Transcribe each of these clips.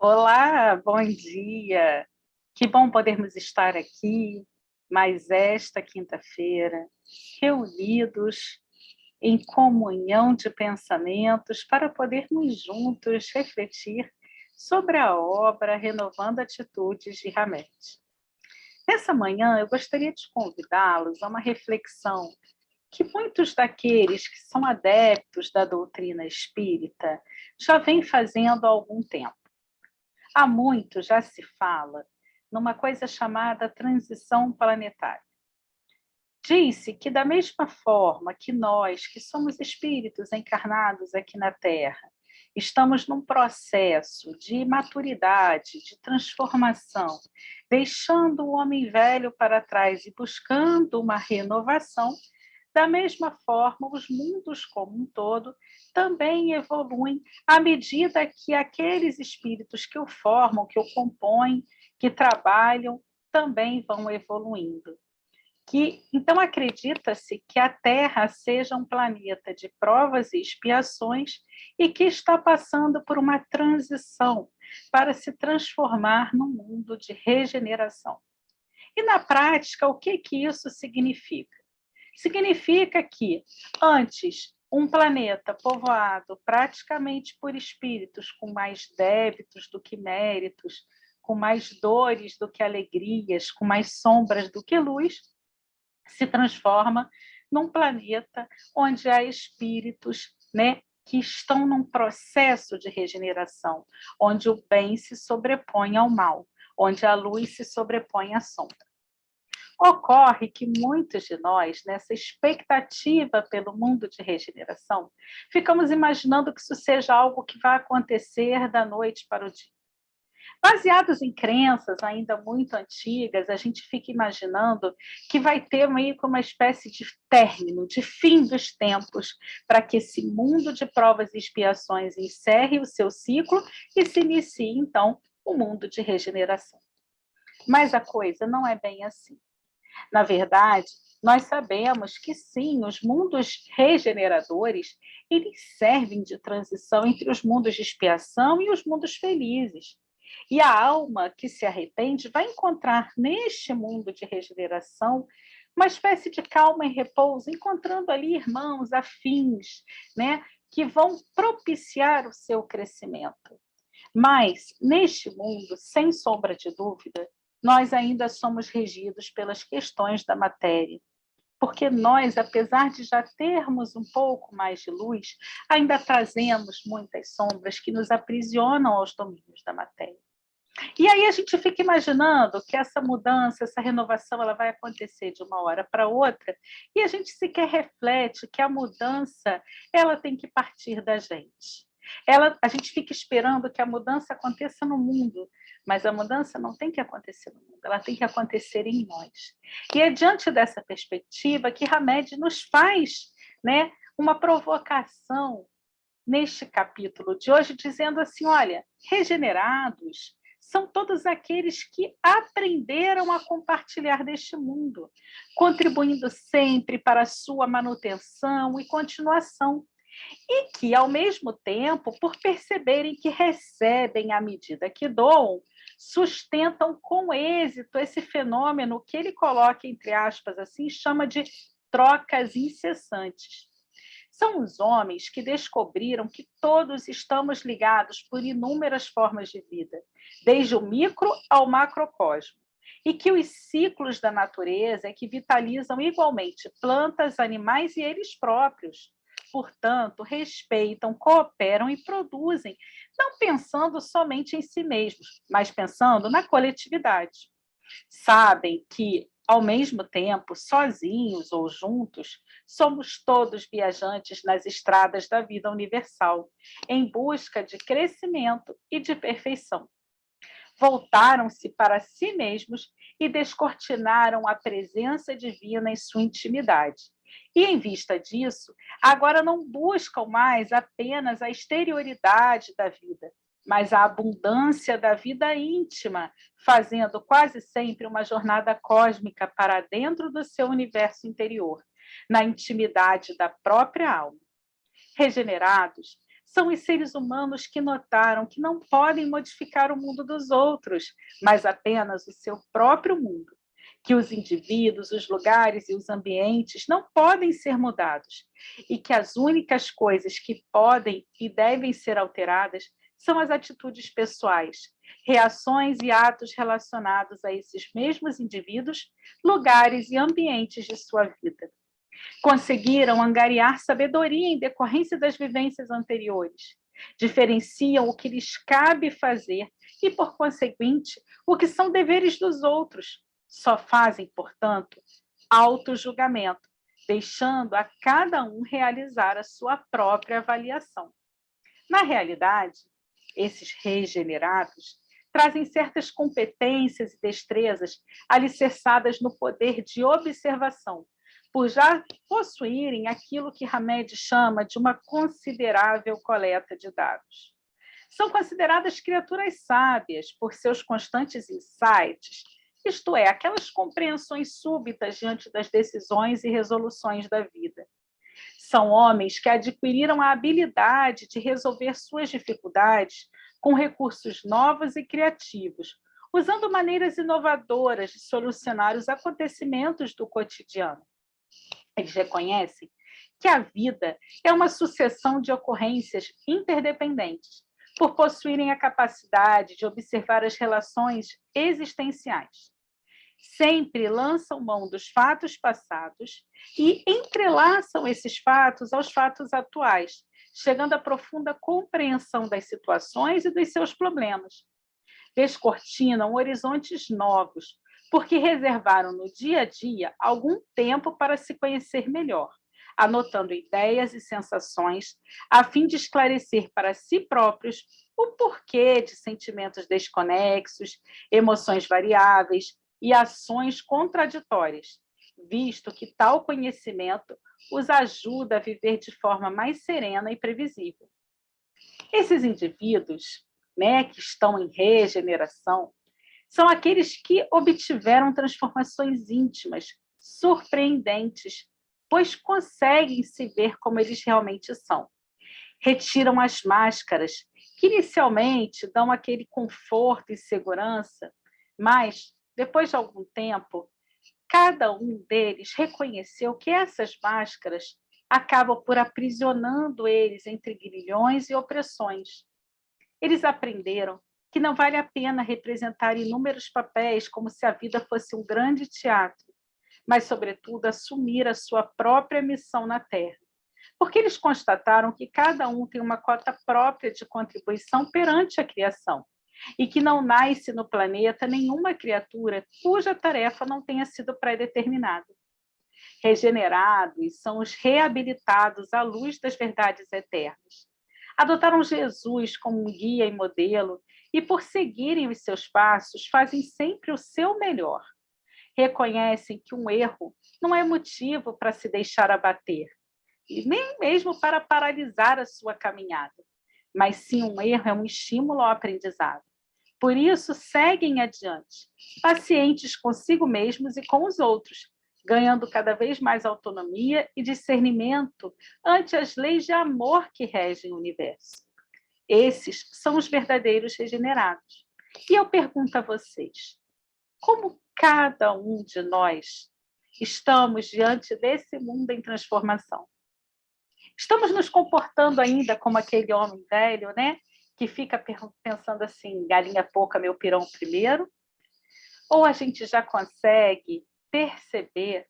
Olá, bom dia. Que bom podermos estar aqui mais esta quinta-feira, reunidos em comunhão de pensamentos para podermos juntos refletir sobre a obra Renovando Atitudes de Hamed. Nessa manhã, eu gostaria de convidá-los a uma reflexão que muitos daqueles que são adeptos da doutrina espírita já vêm fazendo há algum tempo. Há muito já se fala numa coisa chamada transição planetária. Diz-se que da mesma forma que nós, que somos espíritos encarnados aqui na Terra, estamos num processo de maturidade, de transformação, deixando o homem velho para trás e buscando uma renovação, da mesma forma, os mundos como um todo também evoluem à medida que aqueles espíritos que o formam, que o compõem, que trabalham, também vão evoluindo. Então, acredita-se que a Terra seja um planeta de provas e expiações e que está passando por uma transição para se transformar num mundo de regeneração. E, na prática, o que isso significa? Significa que, antes, um planeta povoado praticamente por espíritos com mais débitos do que méritos, com mais dores do que alegrias, com mais sombras do que luz, se transforma num planeta onde há espíritos, que estão num processo de regeneração, onde o bem se sobrepõe ao mal, onde a luz se sobrepõe à sombra. Ocorre que muitos de nós, nessa expectativa pelo mundo de regeneração, ficamos imaginando que isso seja algo que vai acontecer da noite para o dia. Baseados em crenças ainda muito antigas, a gente fica imaginando que vai ter meio que uma espécie de término, de fim dos tempos, para que esse mundo de provas e expiações encerre o seu ciclo e se inicie, então, o mundo de regeneração. Mas a coisa não é bem assim. Na verdade, nós sabemos que sim, os mundos regeneradores, eles servem de transição entre os mundos de expiação e os mundos felizes. E a alma que se arrepende vai encontrar neste mundo de regeneração uma espécie de calma e repouso, encontrando ali irmãos afins, que vão propiciar o seu crescimento. Mas, neste mundo, sem sombra de dúvida, nós ainda somos regidos pelas questões da matéria. Porque nós, apesar de já termos um pouco mais de luz, ainda trazemos muitas sombras que nos aprisionam aos domínios da matéria. E aí a gente fica imaginando que essa mudança, essa renovação, ela vai acontecer de uma hora para outra, e a gente sequer reflete que a mudança, ela tem que partir da gente. A gente fica esperando que a mudança aconteça no mundo, mas a mudança não tem que acontecer no mundo, ela tem que acontecer em nós. E é diante dessa perspectiva que Hamed nos faz, uma provocação neste capítulo de hoje, dizendo assim, olha, regenerados são todos aqueles que aprenderam a compartilhar deste mundo, contribuindo sempre para a sua manutenção e continuação. E que, ao mesmo tempo, por perceberem que recebem à medida que doam, sustentam com êxito esse fenômeno que ele coloca, entre aspas, assim, chama de trocas incessantes. São os homens que descobriram que todos estamos ligados por inúmeras formas de vida, desde o micro ao macrocosmo, e que os ciclos da natureza é que vitalizam igualmente plantas, animais e eles próprios. Portanto, respeitam, cooperam e produzem, não pensando somente em si mesmos, mas pensando na coletividade. Sabem que, ao mesmo tempo, sozinhos ou juntos, somos todos viajantes nas estradas da vida universal, em busca de crescimento e de perfeição. Voltaram-se para si mesmos e descortinaram a presença divina em sua intimidade. E, em vista disso, agora não buscam mais apenas a exterioridade da vida, mas a abundância da vida íntima, fazendo quase sempre uma jornada cósmica para dentro do seu universo interior, na intimidade da própria alma. Regenerados São os seres humanos que notaram que não podem modificar o mundo dos outros, mas apenas o seu próprio mundo. Que os indivíduos, os lugares e os ambientes não podem ser mudados e que as únicas coisas que podem e devem ser alteradas são as atitudes pessoais, reações e atos relacionados a esses mesmos indivíduos, lugares e ambientes de sua vida. Conseguiram angariar sabedoria em decorrência das vivências anteriores. Diferenciam o que lhes cabe fazer e, por conseguinte, o que são deveres dos outros. Só fazem, portanto, auto-julgamento, deixando a cada um realizar a sua própria avaliação. Na realidade, esses regenerados trazem certas competências e destrezas alicerçadas no poder de observação, por já possuírem aquilo que Hamed chama de uma considerável coleta de dados. São consideradas criaturas sábias por seus constantes insights, isto é, aquelas compreensões súbitas diante das decisões e resoluções da vida. São homens que adquiriram a habilidade de resolver suas dificuldades com recursos novos e criativos, usando maneiras inovadoras de solucionar os acontecimentos do cotidiano. Eles reconhecem que a vida é uma sucessão de ocorrências interdependentes, por possuírem a capacidade de observar as relações existenciais. Sempre lançam mão dos fatos passados e entrelaçam esses fatos aos fatos atuais, chegando à profunda compreensão das situações e dos seus problemas. Descortinam horizontes novos, porque reservaram no dia a dia algum tempo para se conhecer melhor, anotando ideias e sensações, a fim de esclarecer para si próprios o porquê de sentimentos desconexos, emoções variáveis e ações contraditórias, visto que tal conhecimento os ajuda a viver de forma mais serena e previsível. Esses indivíduos, que estão em regeneração, são aqueles que obtiveram transformações íntimas, surpreendentes, pois conseguem se ver como eles realmente são. Retiram as máscaras, que inicialmente dão aquele conforto e segurança, mas, depois de algum tempo, cada um deles reconheceu que essas máscaras acabam por aprisionando eles entre grilhões e opressões. Eles aprenderam que não vale a pena representar inúmeros papéis como se a vida fosse um grande teatro, mas, sobretudo, assumir a sua própria missão na Terra. Porque eles constataram que cada um tem uma cota própria de contribuição perante a criação, e que não nasce no planeta nenhuma criatura cuja tarefa não tenha sido pré-determinada. Regenerados são os reabilitados à luz das verdades eternas. Adotaram Jesus como um guia e modelo, e por seguirem os seus passos, fazem sempre o seu melhor. Reconhecem que um erro não é motivo para se deixar abater, e nem mesmo para paralisar a sua caminhada, mas sim um erro é um estímulo ao aprendizado. Por isso, seguem adiante, pacientes consigo mesmos e com os outros, ganhando cada vez mais autonomia e discernimento ante as leis de amor que regem o universo. Esses são os verdadeiros regenerados. E eu pergunto a vocês, como cada um de nós estamos diante desse mundo em transformação? Estamos nos comportando ainda como aquele homem velho, que fica pensando assim, galinha pouca, meu pirão primeiro? Ou a gente já consegue perceber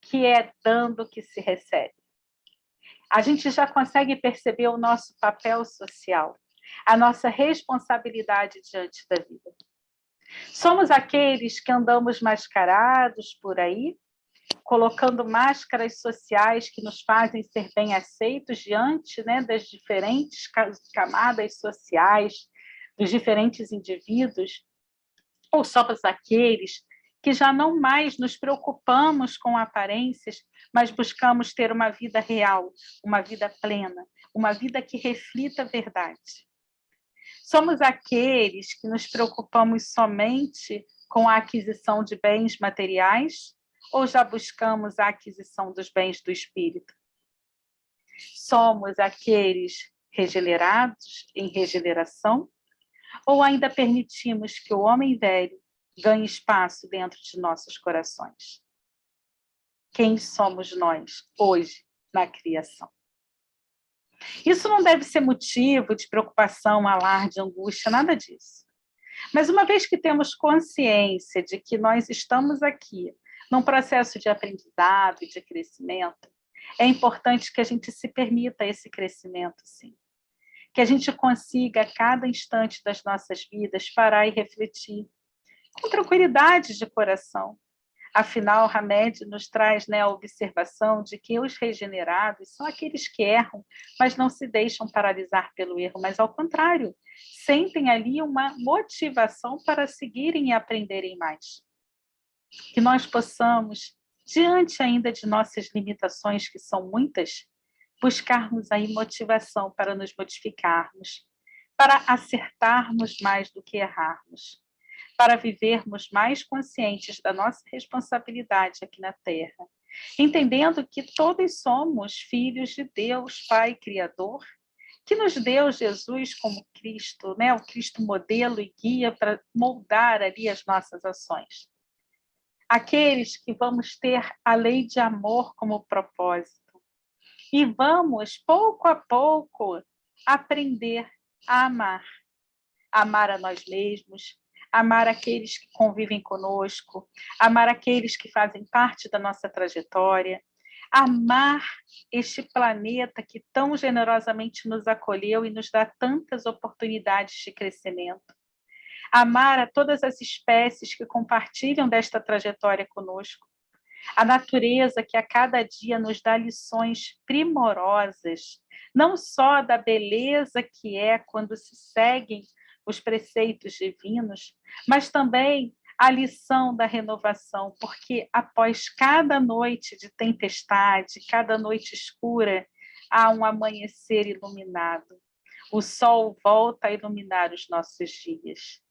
que é dando que se recebe? A gente já consegue perceber o nosso papel social, a nossa responsabilidade diante da vida. Somos aqueles que andamos mascarados por aí, colocando máscaras sociais que nos fazem ser bem aceitos diante das diferentes camadas sociais, dos diferentes indivíduos, ou somos aqueles que já não mais nos preocupamos com aparências, mas buscamos ter uma vida real, uma vida plena, uma vida que reflita a verdade. Somos aqueles que nos preocupamos somente com a aquisição de bens materiais ou já buscamos a aquisição dos bens do espírito? Somos aqueles regenerados em regeneração, ou ainda permitimos que o homem velho ganhe espaço dentro de nossos corações? Quem somos nós hoje na criação? Isso não deve ser motivo de preocupação, alarde, angústia, nada disso. Mas uma vez que temos consciência de que nós estamos aqui num processo de aprendizado e de crescimento, é importante que a gente se permita esse crescimento, sim. Que a gente consiga, a cada instante das nossas vidas, parar e refletir com tranquilidade de coração. Afinal, Hamed nos traz, né, a observação de que os regenerados são aqueles que erram, mas não se deixam paralisar pelo erro, mas, ao contrário, sentem ali uma motivação para seguirem e aprenderem mais. Que nós possamos, diante ainda de nossas limitações, que são muitas, buscarmos aí motivação para nos modificarmos, para acertarmos mais do que errarmos, para vivermos mais conscientes da nossa responsabilidade aqui na Terra, entendendo que todos somos filhos de Deus, Pai Criador, que nos deu Jesus como Cristo, né? O Cristo modelo e guia para moldar ali as nossas ações. Aqueles que vamos ter a lei de amor como propósito e vamos, pouco a pouco, aprender a amar. Amar a nós mesmos, amar aqueles que convivem conosco, amar aqueles que fazem parte da nossa trajetória, amar este planeta que tão generosamente nos acolheu e nos dá tantas oportunidades de crescimento, amar a todas as espécies que compartilham desta trajetória conosco, a natureza que a cada dia nos dá lições primorosas, não só da beleza que é quando se seguem os preceitos divinos, mas também a lição da renovação, porque após cada noite de tempestade, cada noite escura, há um amanhecer iluminado. O sol volta a iluminar os nossos dias.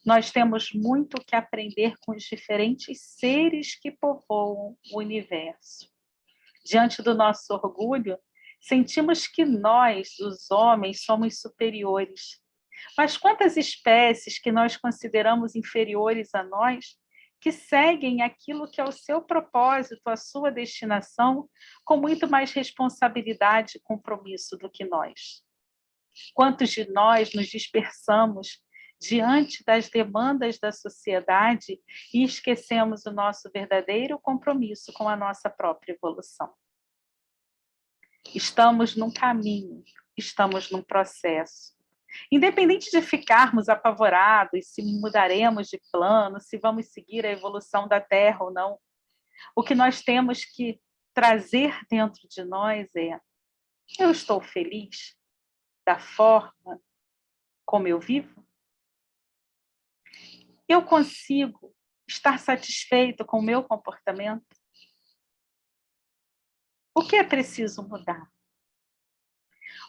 Nós temos muito que aprender com os diferentes seres que povoam o universo. Diante do nosso orgulho, sentimos que nós, os homens, somos superiores. Mas quantas espécies que nós consideramos inferiores a nós, que seguem aquilo que é o seu propósito, a sua destinação, com muito mais responsabilidade e compromisso do que nós? Quantos de nós nos dispersamos diante das demandas da sociedade e esquecemos o nosso verdadeiro compromisso com a nossa própria evolução? Estamos num caminho, estamos num processo. Independente de ficarmos apavorados, se mudaremos de plano, se vamos seguir a evolução da Terra ou não, o que nós temos que trazer dentro de nós é: eu estou feliz da forma como eu vivo? Eu consigo estar satisfeito com o meu comportamento? O que é preciso mudar?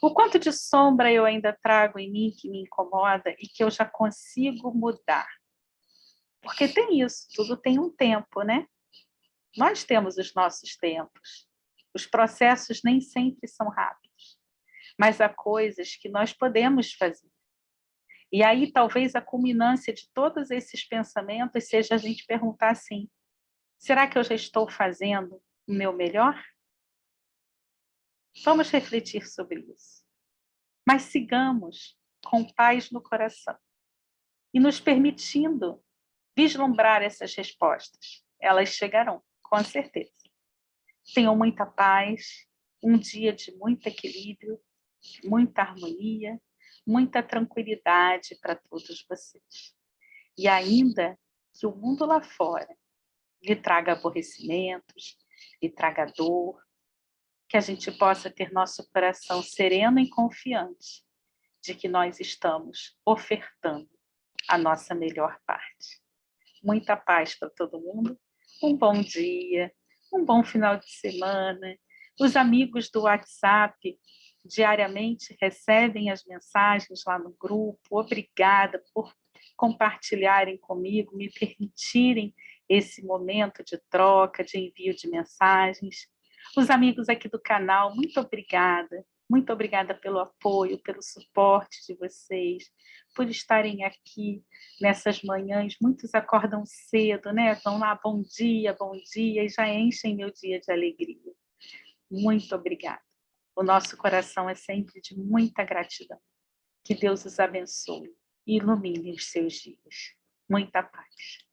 O quanto de sombra eu ainda trago em mim que me incomoda e que eu já consigo mudar? Porque tem isso, tudo tem um tempo, né? Nós temos os nossos tempos. Os processos nem sempre são rápidos, mas há coisas que nós podemos fazer. E aí talvez a culminância de todos esses pensamentos seja a gente perguntar assim: será que eu já estou fazendo o meu melhor? Vamos refletir sobre isso. Mas sigamos com paz no coração e nos permitindo vislumbrar essas respostas. Elas chegarão, com certeza. Tenham muita paz, um dia de muito equilíbrio, muita harmonia, muita tranquilidade para todos vocês. E ainda que o mundo lá fora lhe traga aborrecimentos, lhe traga dor, que a gente possa ter nosso coração sereno e confiante de que nós estamos ofertando a nossa melhor parte. Muita paz para todo mundo, um bom dia, um bom final de semana. Os amigos do WhatsApp diariamente recebem as mensagens lá no grupo. Obrigada por compartilharem comigo, me permitirem esse momento de troca, de envio de mensagens. Os amigos aqui do canal, muito obrigada. Muito obrigada pelo apoio, pelo suporte de vocês, por estarem aqui nessas manhãs. Muitos acordam cedo, né? Estão lá, bom dia, e já enchem meu dia de alegria. Muito obrigada. O nosso coração é sempre de muita gratidão. Que Deus os abençoe e ilumine os seus dias. Muita paz.